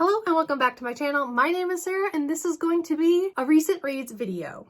Hello and welcome back to my channel. My name is Sarah and this is going to be a recent reads video.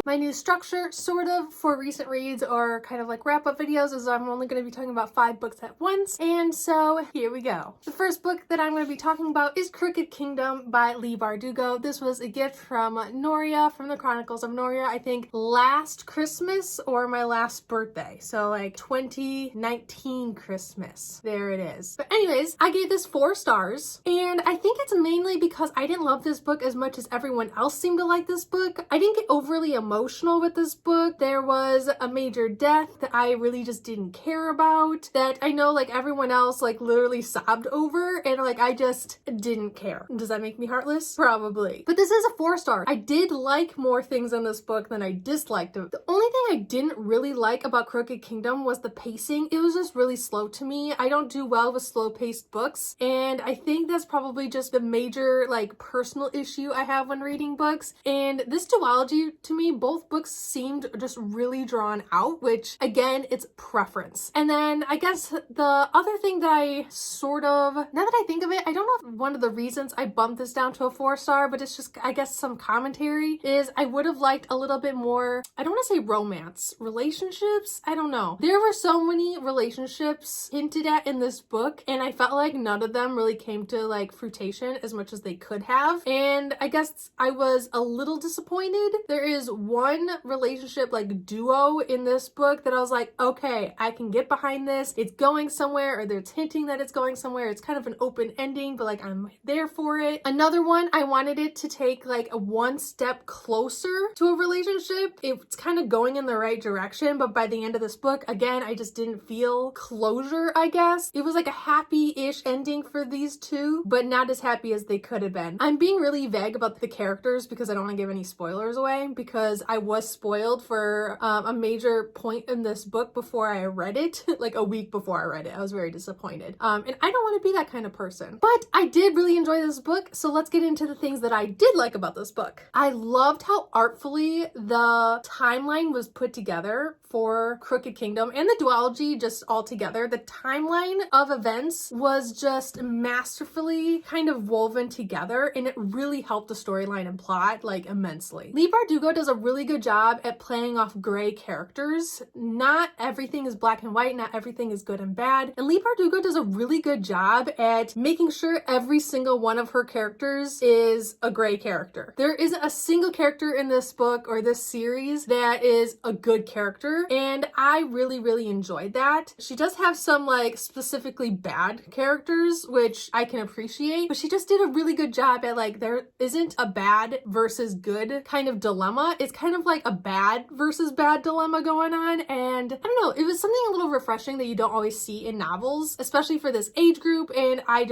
My new structure, sort of, for recent reads or kind of like wrap-up videos is I'm only going to be talking about 5 books at once, and so here we go. The first book that I'm going to be talking about is Crooked Kingdom by Leigh Bardugo. This was a gift from Noria, from the Chronicles of Noria, I think last Christmas or my last birthday, so like 2019 Christmas. There it is. But anyways, I gave this 4 stars, and I think it's mainly because I didn't love this book as much as everyone else seemed to like this book. I didn't get overly emotional with this book. There was a major death that I really just didn't care about, that I know like everyone else like literally sobbed over, and like I just didn't care. Does that make me heartless? Probably. But this is a 4 star. I did like more things in this book than I disliked it. The only thing I didn't really like about Crooked Kingdom was the pacing. It was just really slow to me. I don't do well with slow paced books, and I think that's probably just the major like personal issue I have when reading books. And this duology, to me, both books seemed just really drawn out, which again, it's preference. And then I guess the other thing that I sort of, now that I think of it, I don't know if one of the reasons I bumped this down to a 4 star, but it's just, I guess, some commentary, is I would have liked a little bit more, I don't want to say romance, relationships? I don't know. There were so many relationships hinted at in this book, and I felt like none of them really came to like fruition as much as they could have. And I guess I was a little disappointed. There is one relationship like duo in this book that I was like, okay, I can get behind this. It's going somewhere, or there's hinting that it's going somewhere. It's kind of an open ending, but like I'm there for it. Another one, I wanted it to take like a 1 step closer to a relationship. It's kind of going in the right direction, but by the end of this book, again, I just didn't feel closure, I guess. It was like a happy-ish ending for these two, but not as happy as they could have been. I'm being really vague about the characters because I don't want to give any spoilers away, because I was spoiled for a major point in this book before I read it, like a week before I read it. I was very disappointed. And I don't want to be that kind of person. But I did really enjoy this book, so let's get into the things that I did like about this book. I loved how artfully the timeline was put together for Crooked Kingdom and the duology just all together. The timeline of events was just masterfully kind of woven together, and it really helped the storyline and plot like immensely. Leigh Bardugo does a really good job at playing off gray characters. Not everything is black and white, not everything is good and bad, and Leigh Bardugo does a really good job at making sure every single one of her characters is a gray character. There isn't a single character in this book or this series that is a good character, and I really enjoyed that. She does have some like specifically bad characters, which I can appreciate, but she just did a really good job at like, there isn't a bad versus good kind of dilemma. It's kind of like a bad versus bad dilemma going on, and I don't know, it was something a little refreshing that you don't always see in novels, especially for this age group, and I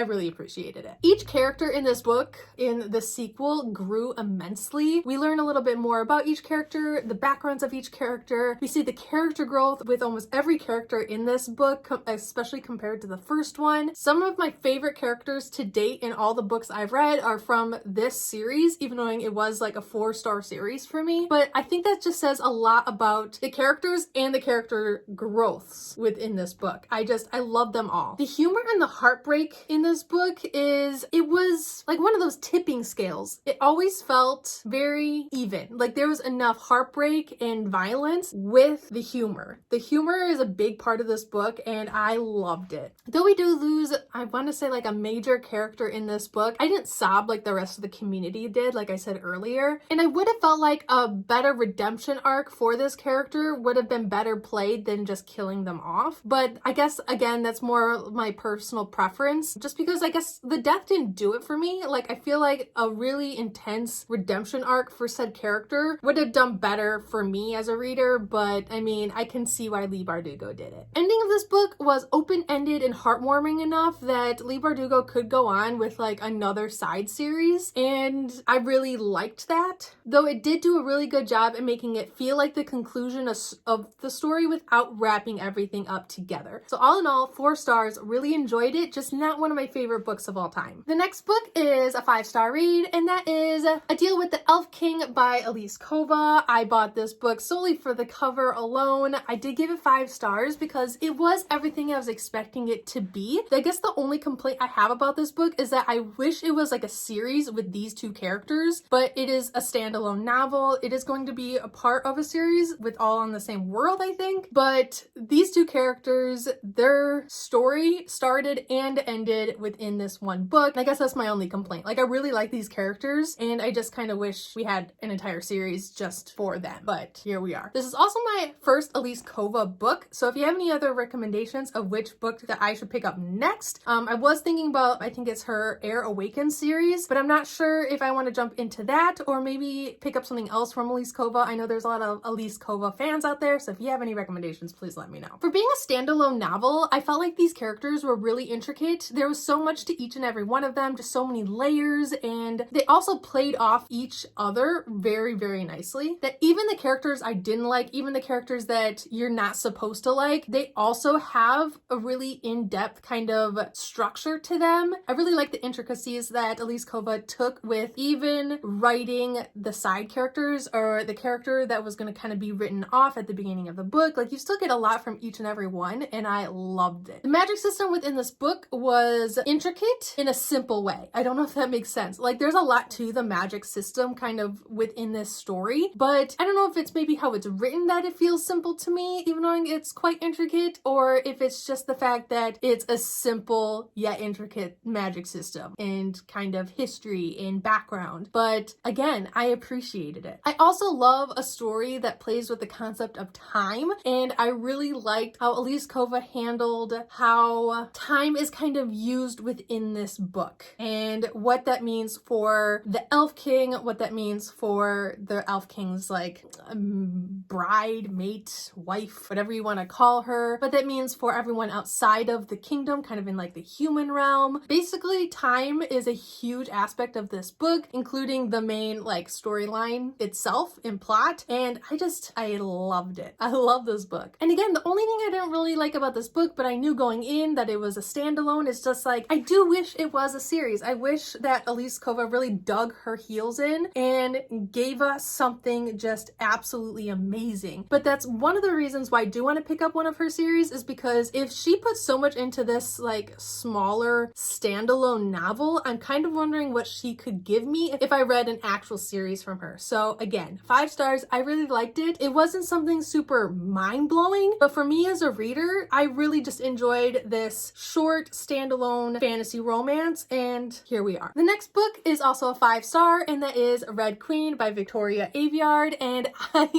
really appreciated it. Each character in this book, in the sequel, grew immensely. We learn a little bit more about each character, the backgrounds of each character. We see the character growth with almost every character in this book, especially compared to the first one. Some of my favorite characters to date in all the books I've read are from this series, even though it was like a 4-star series for me. But I think that just says a lot about the characters and the character growths within this book. I love them all. The humor and the heartbreak in this book it was like one of those tipping scales. It always felt very even. Like there was enough heartbreak and violence with the humor. The humor is a big part of this book, and I loved it. Though we do lose, I want to say, like a major character in this book, I didn't sob like the rest of the community did, like I said earlier. And I would have felt like a better redemption arc for this character would have been better played than just killing them off. But I guess, again, that's more my personal preference, just because I guess the death didn't do it for me. Like, I feel like a really intense redemption arc for said character would have done better for me as a reader, but I mean, I can see why Leigh Bardugo did it. Ending of this book was open-ended and heartwarming enough that Leigh Bardugo could go on with like another side series, and I really liked that. Though it did do a really good job in making it feel like the conclusion of the story without wrapping everything up together. So all in all, 4 stars, really enjoyed it, just not one of my favorite books of all time. The next book is a 5-star read, and that is A Deal with the Elf King by Elise Kova. I bought this book solely for the cover alone. I did give it 5 stars because it was everything I was expecting it to be. I guess the only complaint I have about this book is that I wish it was like a series with these 2 characters, but it is a standalone novel. It is going to be a part of a series with all in the same world, I think, but these 2 characters, their story started and ended within this one book. And I guess that's my only complaint. Like, I really like these characters, and I just kind of wish we had an entire series just for them, but here we are. This is also my first Elise Kova book, so if you have any other recommendations of which book that I should pick up next, I was thinking about, I think it's her Air Awakens series, but I'm not sure if I want to jump into that or maybe pick up something else from Elise Kova. I know there's a lot of Elise Kova fans out there, so if you have any recommendations, please let me know. For being a standalone novel, I felt like these characters were really intricate. There was so much to each and every one of them, just so many layers, and they also played off each other very, very nicely. That even the characters I didn't like, even the characters that you're not supposed to like, they also have a really in-depth kind of structure to them. I really like the intricacies that Elise Kova took with even writing the side characters or the character that was going to kind of be written off at the beginning of the book. Like, you still get a lot from each and every one, and I loved it. The magic system within this book was intricate in a simple way. I don't know if that makes sense. Like, there's a lot to the magic system kind of within this story, but I don't know if it's maybe how it's written that it feels simple to me, even though it's quite intricate, or if it's just the fact that it's a simple yet intricate magic system and kind of history and background. But again, I appreciated it. I also love a story that plays with the concept of time, and I really liked how Elise Kova handled how time is kind of used within this book and what that means for the Elf King, what that means for the Elf King's like bride, mate, wife, whatever you want to call her, what that means for everyone outside of the kingdom, kind of in like the human realm. Basically, time is a huge aspect of this book, including the main like storyline itself and plot, and I loved it. I love this book. And again, the only thing I didn't really like about this book, but I knew going in that it was a standalone, is just like, I do wish it was a series. I wish that Elise Kova really dug her heels in and gave us something just absolutely amazing. But that's one of the reasons why I do want to pick up one of her series, is because if she puts so much into this like smaller standalone novel, I'm kind of wondering what she could give me if I read an actual series from her. So again, 5 stars. I really liked it. It wasn't something super mind-blowing, but for me as a reader, I really just enjoyed this short standalone fantasy romance, and here we are. The next book is also a 5-star, and that is Red Queen by Victoria Aveyard, and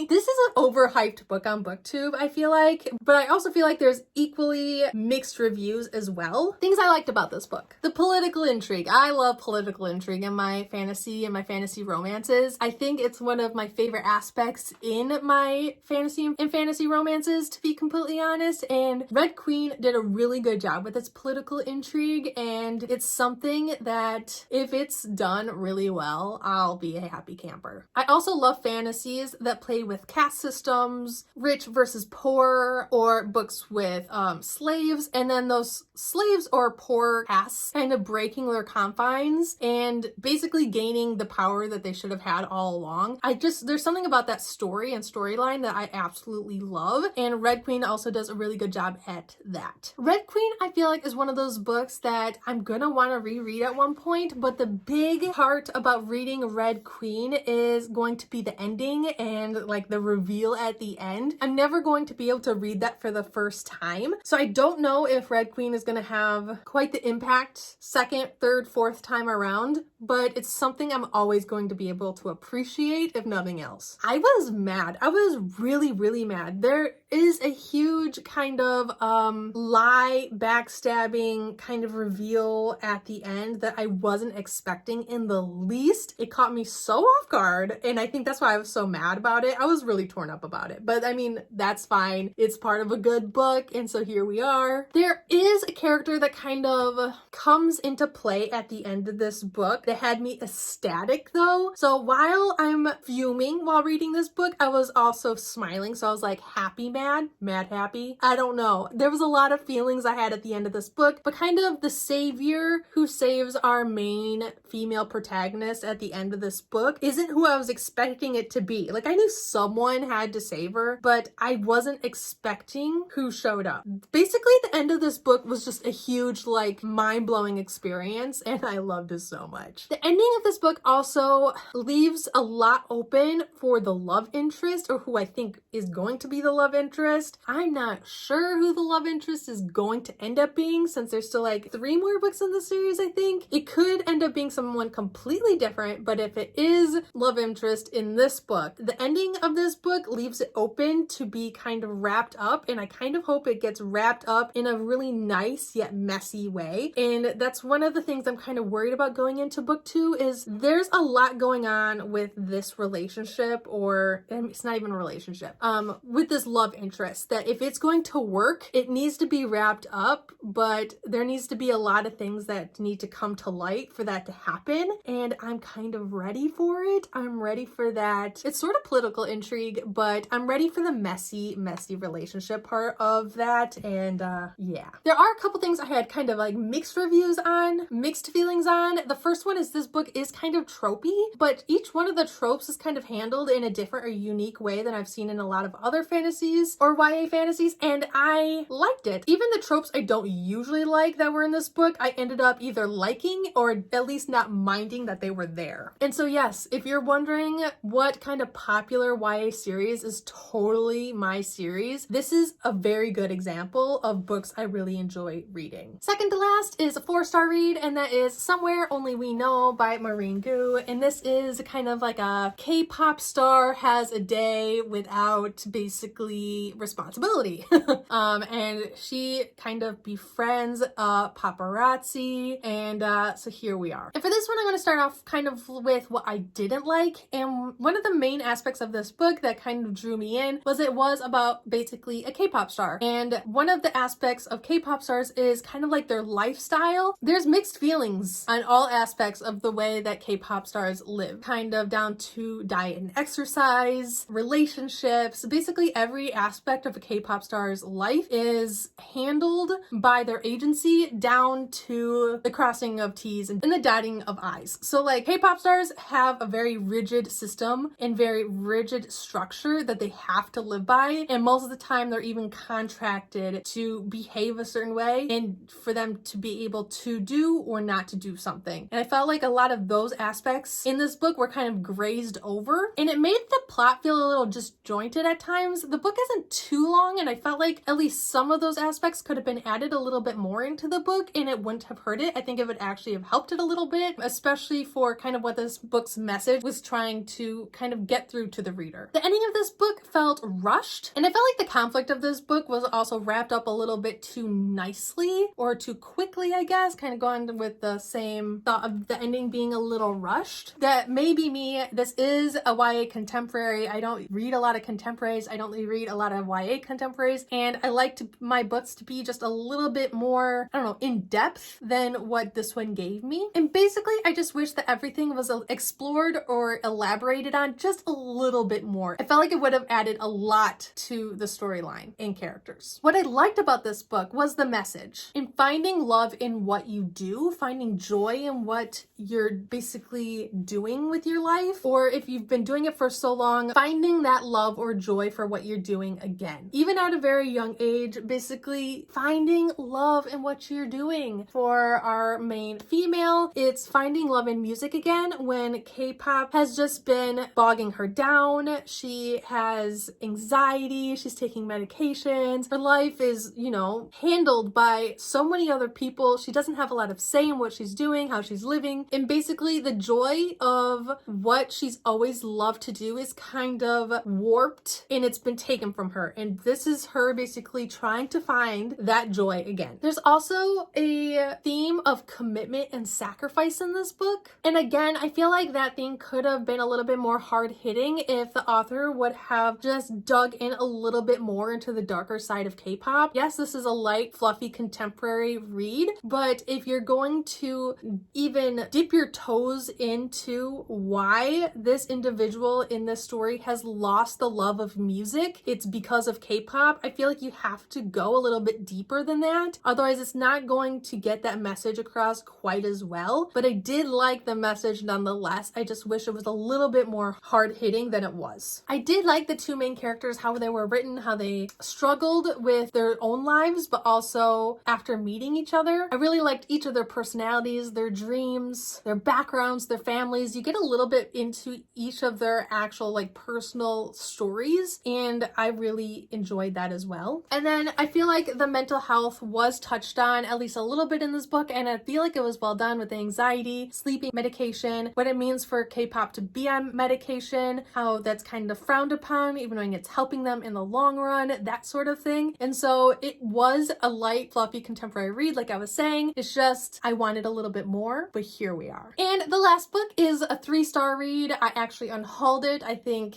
this is an overhyped book on Booktube, I feel like, but I also feel like there's equally mixed reviews as well. Things I liked about this book: the political intrigue. I love political intrigue in my fantasy and my fantasy romances. I think it's one of my favorite aspects in my fantasy and fantasy romances, to be completely honest, and Red Queen did a really good job with its political intrigue, and it's something that if it's done really well, I'll be a happy camper. I also love fantasies that play with caste systems, rich versus poor, or books with slaves, and then those slaves or poor castes kind of breaking their confines and basically gaining the power that they should have had all along. There's something about that story and storyline that I absolutely love, and Red Queen also does a really good job at that. Red Queen, I feel like, is one of those books that I'm gonna want to reread at one point, but the big part about reading Red Queen is going to be the ending and like the reveal at the end. I'm never going to be able to read that for the first time, so I don't know if Red Queen is gonna have quite the impact second, third, fourth time around, but it's something I'm always going to be able to appreciate, if nothing else. I was mad. I was really, really mad. There is a huge kind of lie, backstabbing kind of reveal at the end that I wasn't expecting in the least. It caught me so off guard, and I think that's why I was so mad about it. I was really torn up about it, but I mean, that's fine. It's part of a good book. book, and so here we are. There is a character that kind of comes into play at the end of this book that had me ecstatic though. So while I'm fuming while reading this book, I was also smiling. So I was like happy, mad, mad, happy. I don't know. There was a lot of feelings I had at the end of this book, but kind of the savior who saves our main female protagonist at the end of this book isn't who I was expecting it to be. Like, I knew someone had to save her, but I wasn't expecting who showed up. Basically, the end of this book was just a huge, like, mind-blowing experience, and I loved it so much. The ending of this book also leaves a lot open for the love interest, or who I think is going to be the love interest. I'm not sure who the love interest is going to end up being, since there's still like 3 more books in the series, I think. It could end up being someone completely different, but if it is love interest in this book, the ending of this book leaves it open to be kind of wrapped up, and I kind of hope it gets wrapped up in a really nice yet messy way. And that's one of the things I'm kind of worried about going into book 2, is there's a lot going on with this relationship, or it's not even a relationship, with this love interest, that if it's going to work, it needs to be wrapped up, but there needs to be a lot of things that need to come to light for that to happen, and I'm kind of ready for it. I'm ready for that. It's sort of political intrigue, but I'm ready for the messy relationship part of that, and yeah. There are a couple things I had kind of like mixed reviews on, mixed feelings on. The first one is this book is kind of tropey, but each one of the tropes is kind of handled in a different or unique way than I've seen in a lot of other fantasies or YA fantasies, and I liked it. Even the tropes I don't usually like that were in this book, I ended up either liking or at least not minding that they were there. And so yes, if you're wondering what kind of popular YA series is totally my series, this is a very good example of books I really enjoy reading. Second to last is a 4-star read, and that is Somewhere Only We Know by Maureen Gu. And this is kind of like a K-pop star has a day without basically responsibility. And she kind of befriends a paparazzi, and so here we are. And for this one, I'm going to start off kind of with what I didn't like. And one of the main aspects of this book that kind of drew me in was it was about basically a K-pop star. And one of the aspects of K-pop stars is kind of like their lifestyle. There's mixed feelings on all aspects of the way that K-pop stars live, kind of down to diet and exercise, relationships. Basically every aspect of a K-pop star's life is handled by their agency, down to the crossing of T's and the dotting of I's. So like K-pop stars have a very rigid system and very rigid structure that they have to live by, and most of the time they're even contracted to behave a certain way and for them to be able to do or not to do something. And I felt like a lot of those aspects in this book were kind of grazed over, and it made the plot feel a little disjointed at times. The book isn't too long, and I felt like at least some of those aspects could have been added a little bit more into the book, and it wouldn't have hurt it. I think it would actually have helped it a little bit, especially for kind of what this book's message was trying to kind of get through to the reader. The ending of this book felt rushed, and I felt like the conflict of this book was also wrapped up a little bit too nicely, or too quickly, I guess, kind of going with the same thought of the ending being a little rushed. That may be me. This is a YA contemporary. I don't read a lot of contemporaries. I don't read a lot of YA contemporaries, and I like my books to be just a little bit more, I don't know, in depth than what this one gave me. And basically, I just wish that everything was explored or elaborated on just a little bit more. I felt like it would have added a lot to the storyline and characters. What I liked about this book was the message. In finding love in what you do, finding joy in what you're basically doing with your life, or if you've been doing it for so long, finding that love or joy for what you're doing again. Even at a very young age, basically finding love in what you're doing. For our main female, it's finding love in music again when K-pop has just been bogging her down. She has anxiety, she's taking medications. Her life is, you know, handled by so many other people. She doesn't have a lot of say in what she's doing, how she's living. And basically the joy of what she's always loved to do is kind of warped, and it's been taken from her. And this is her basically trying to find that joy again. There's also a theme of commitment and sacrifice in this book. And again, I feel like that theme could have been a little bit more hard-hitting if the author would have just dug in a little bit more into the darker her side of K-pop. Yes, this is a light, fluffy, contemporary read, but if you're going to even dip your toes into why this individual in this story has lost the love of music, it's because of K-pop, I feel like you have to go a little bit deeper than that. Otherwise, it's not going to get that message across quite as well. But I did like the message nonetheless. I just wish it was a little bit more hard-hitting than it was. I did like the two main characters, how they were written, how they struggled with their own lives, but also after meeting each other. I really liked each of their personalities, their dreams, their backgrounds, their families. You get a little bit into each of their actual like personal stories, and I really enjoyed that as well. And then I feel like the mental health was touched on at least a little bit in this book, and I feel like it was well done with the anxiety, sleeping medication, what it means for K-pop to be on medication, how that's kind of frowned upon, even when it's helping them in the long run, that sort of thing. And so it was a light, fluffy, contemporary read, like I was saying. It's just, I wanted a little bit more, but here we are. And the last book is a 3-star read. I actually unhauled it, I think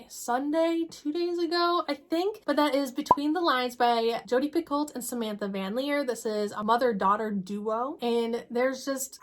Sunday, 2 days ago, I think. But that is Between the Lines by Jodi Picoult and Samantha Van Leer. This is a mother-daughter duo, and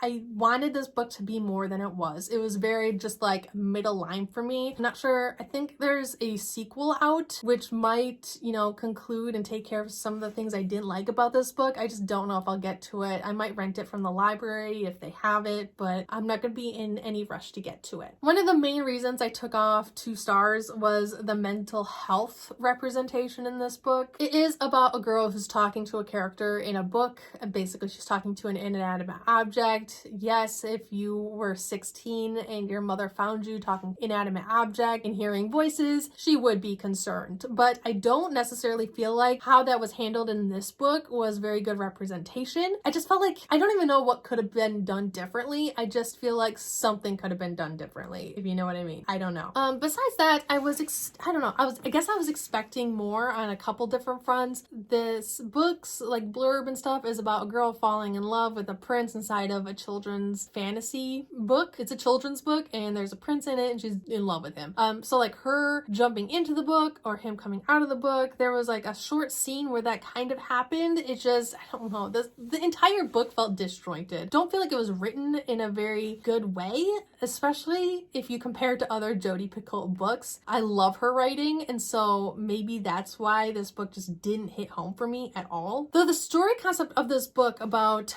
I wanted this book to be more than it was. It was very just like middle line for me. I'm not sure. I think there's a sequel out, which might, conclude and take care of some of the things I didn't like about this book. I just don't know if I'll get to it. I might rent it from the library if they have it, but I'm not going to be in any rush to get to it. One of the main reasons I took off 2 stars was the mental health representation in this book. It is about a girl who's talking to a character in a book, and basically she's talking to an inanimate object. Yes, if you were 16 and your mother found you talking to an inanimate object and hearing voices, she would be concerned. But I don't necessarily feel like how that was handled in this book was very good representation. I just felt like, I don't even know what could have been done differently. I just feel like something could have been done differently, if you know what I mean. I don't know. Besides that, I guess I was expecting more on a couple different fronts. This book's like blurb and stuff is about a girl falling in love with a prince inside of a children's fantasy book. It's a children's book and there's a prince in it and she's in love with him. So like her jumping into the book or him coming out of the book, there was like a short scene where that kind of happened. It just, I don't know, the entire book felt disjointed. Don't feel like it was written in a very good way, especially if you compare it to other Jodi Picoult books. I love her writing, and so maybe that's why this book just didn't hit home for me at all. Though the story concept of this book about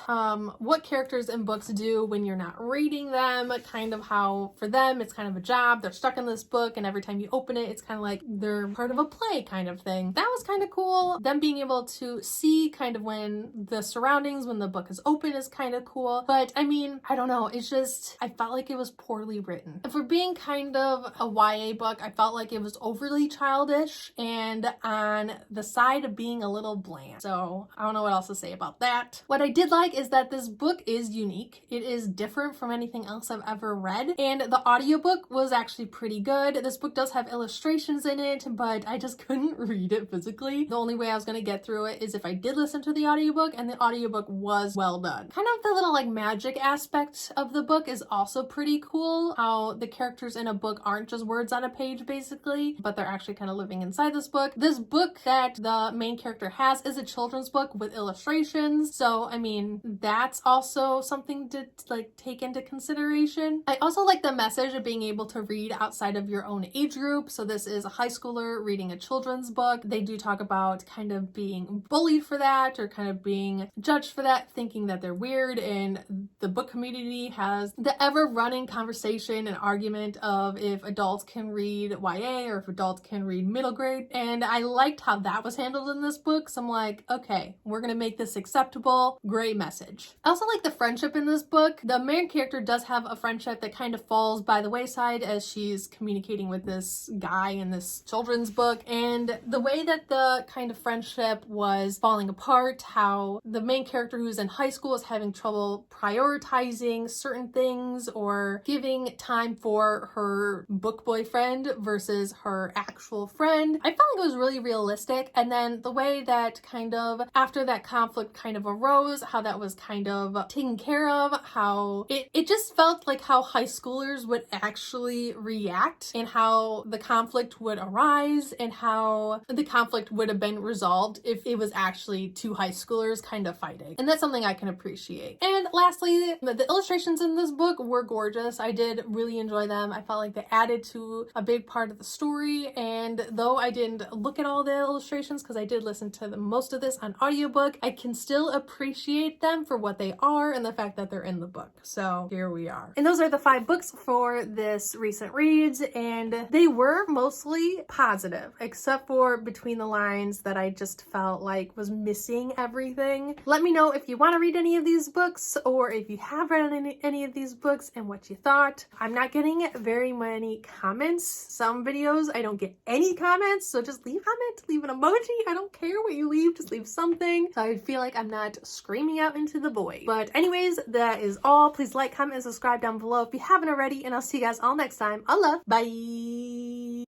what characters in books do when you're not reading them, kind of how for them it's kind of a job, they're stuck in this book and every time you open it, it's kind of like they're part of a play kind of thing. That was kind of cool. Them being able to see kind of when the surroundings, when the book is open is kind of cool. But I mean, I don't know, it's just, I felt like it was poorly written. And for being kind of a YA book, I felt like it was overly childish and on the side of being a little bland. So I don't know what else to say about that. What I did like is that this book is unique. It is different from anything else I've ever read, and the audiobook was actually pretty good. This book does have illustrations in it, but I just couldn't read it physically. The only way I was going to get through it is if I did listen to the audiobook, and the audiobook was well done. Kind of the little like magic aspect of the book is also pretty cool, how the characters in a book aren't just words on a page basically, but they're actually kind of living inside this book. This book that the main character has is a children's book with illustrations, so I mean that's also something to like take into consideration. I also like the message of being able to read outside of your own age group. So this is a high schooler reading a children's book. They do talk about kind of being bullied for that or kind of being judged for that, thinking that they're weird, and the book community has the ever-running conversation and argument of if adults can read YA or if adults can read middle grade, and I liked how that was handled in this book. So I'm like, okay, we're gonna make this acceptable. Great message. I also like the friendship in this book. The main character does have a friendship that kind of falls by the wayside as she's communicating with this guy in this children's book, and the way that the kind of friendship was falling apart, how the main character who's in high school is having trouble prioritizing certain things or giving time for her book boyfriend versus her actual friend. I felt like it was really realistic, and then the way that kind of after that conflict kind of arose, how that was kind of taken care of, how it just felt like how high schoolers would actually react and how the conflict would arise, and and how the conflict would have been resolved if it was actually two high schoolers kind of fighting. And that's something I can appreciate. And lastly, the illustrations in this book were gorgeous. I did really enjoy them. I felt like they added to a big part of the story, and though I didn't look at all the illustrations because I did listen to most of this on audiobook, I can still appreciate them for what they are and the fact that they're in the book. So here we are. And those are the 5 books for this recent reads, and they were mostly positive, except for Between the Lines that I just felt like was missing everything. Let me know if you want to read any of these books, or if you have read any of these books and what you thought. I'm not getting very many comments. Some videos I don't get any comments, so just leave a comment, leave an emoji. I don't care what you leave, just leave something so I feel like I'm not screaming out into the void. But anyways, that is all. Please like, comment, and subscribe down below if you haven't already, and I'll see you guys all next time. Allah, bye!